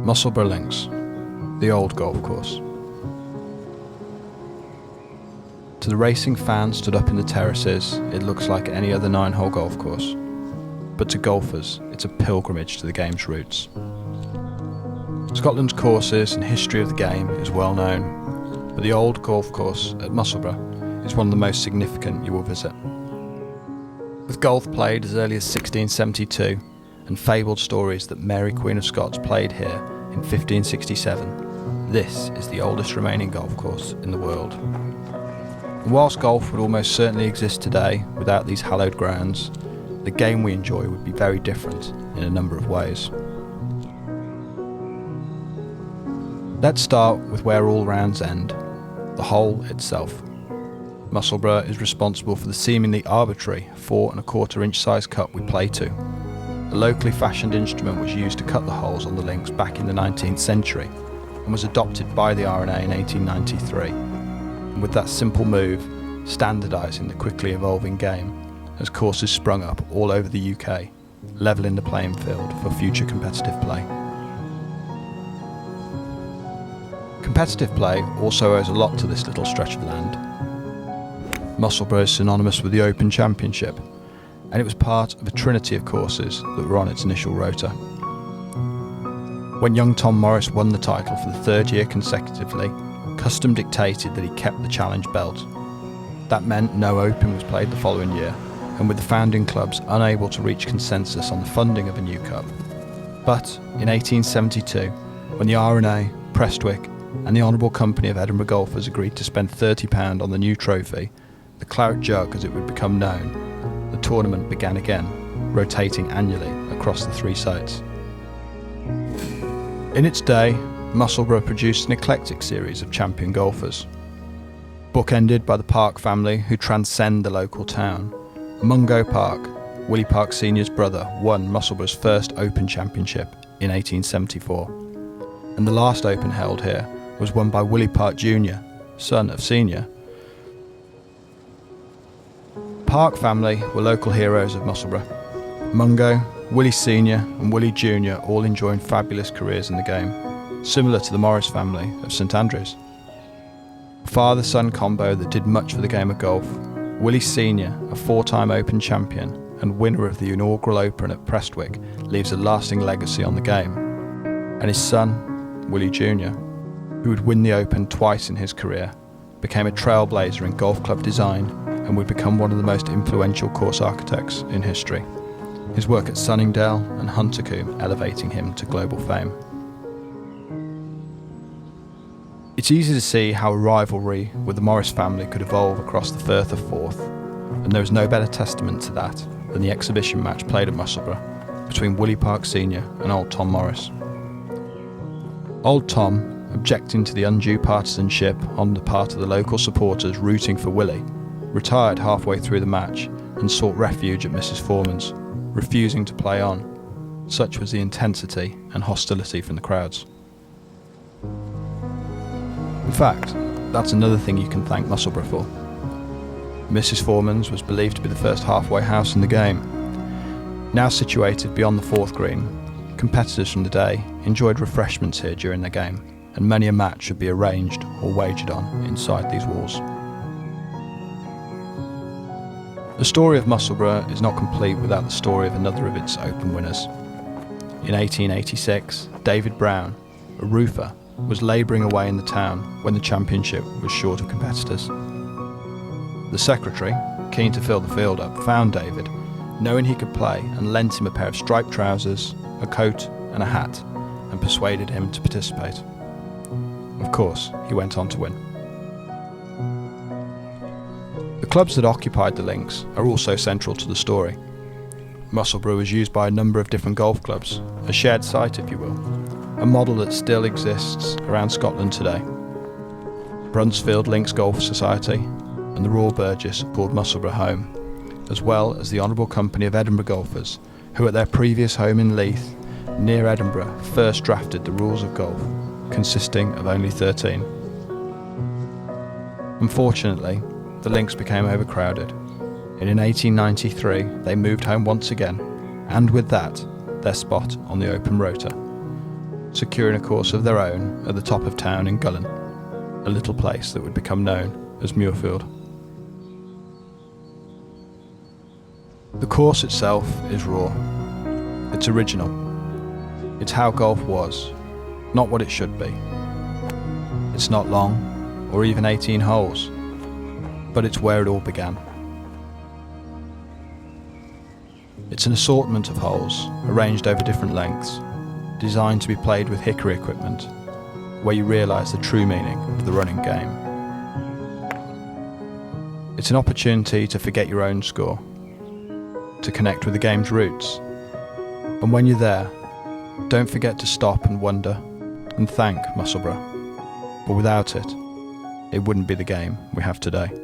Musselburgh Links, the old golf course. To the racing fan stood up in the terraces, it looks like any other 9-hole golf course. But to golfers, it's a pilgrimage to the game's roots. Scotland's courses and history of the game is well known, but the old golf course at Musselburgh is one of the most significant you will visit. With golf played as early as 1672, and fabled stories that Mary Queen of Scots played here in 1567, this is the oldest remaining golf course in the world. And whilst golf would almost certainly exist today without these hallowed grounds, the game we enjoy would be very different in a number of ways. Let's start with where all rounds end, the hole itself. Musselburgh is responsible for the seemingly arbitrary 4 1/4 inch size cup we play to. A locally fashioned instrument was used to cut the holes on the links back in the 19th century and was adopted by the R&A in 1893. And with that simple move, standardizing the quickly evolving game, as courses sprung up all over the UK, levelling the playing field for future competitive play. Competitive play also owes a lot to this little stretch of land. Musselburgh is synonymous with the Open Championship, and it was part of a trinity of courses that were on its initial rota. When young Tom Morris won the title for the 3rd year consecutively, custom dictated that he kept the challenge belt. That meant no Open was played the following year, and with the founding clubs unable to reach consensus on the funding of a new cup. But in 1872, when the R&A, Prestwick and the Honourable Company of Edinburgh Golfers agreed to spend £30 on the new trophy, the Claret Jug as it would become known, the tournament began again, rotating annually across the 3 sites. In its day, Musselburgh produced an eclectic series of champion golfers. Bookended by the Park family who transcend the local town, Mungo Park, Willie Park Sr.'s brother, won Musselburgh's first Open Championship in 1874. And the last Open held here was won by Willie Park Jr., son of Sr. Park family were local heroes of Musselburgh. Mungo, Willie Sr. and Willie Jr. all enjoyed fabulous careers in the game, similar to the Morris family of St Andrews. A father-son combo that did much for the game of golf, Willie Sr., a 4-time Open champion and winner of the inaugural Open at Prestwick, leaves a lasting legacy on the game. And his son, Willie Jr., who would win the Open twice in his career, became a trailblazer in golf club design and would become one of the most influential course architects in history. His work at Sunningdale and Huntercombe elevating him to global fame. It's easy to see how a rivalry with the Morris family could evolve across the Firth of Forth, and there is no better testament to that than the exhibition match played at Musselburgh between Willie Park Sr. and Old Tom Morris. Old Tom, objecting to the undue partisanship on the part of the local supporters rooting for Willie, retired halfway through the match and sought refuge at Mrs. Foreman's, refusing to play on. Such was the intensity and hostility from the crowds. In fact, that's another thing you can thank Musselburgh for. Mrs. Foreman's was believed to be the first halfway house in the game. Now situated beyond the 4th green, competitors from the day enjoyed refreshments here during the game, and many a match should be arranged or wagered on inside these walls. The story of Musselburgh is not complete without the story of another of its Open winners. In 1886, David Brown, a roofer, was labouring away in the town when the championship was short of competitors. The secretary, keen to fill the field up, found David, knowing he could play, and lent him a pair of striped trousers, a coat and a hat, and persuaded him to participate. Of course, he went on to win. The clubs that occupied the links are also central to the story. Musselburgh was used by a number of different golf clubs, a shared site if you will, a model that still exists around Scotland today. Brunsfield Links Golf Society and the Royal Burgess called Musselburgh home, as well as the Honourable Company of Edinburgh Golfers, who at their previous home in Leith, near Edinburgh, first drafted the rules of golf, consisting of only 13. Unfortunately, the links became overcrowded, and in 1893 they moved home once again, and with that, their spot on the Open rota. securing a course of their own at the top of town in Gullen, a little place that would become known as Muirfield. The course itself is raw. It's original. It's how golf was, not what it should be. It's not long, or even 18 holes, but it's where it all began. It's an assortment of holes, arranged over different lengths, designed to be played with hickory equipment, where you realise the true meaning of the running game. It's an opportunity to forget your own score, to connect with the game's roots, and when you're there, don't forget to stop and wonder and thank Musselburgh, for without it, it wouldn't be the game we have today.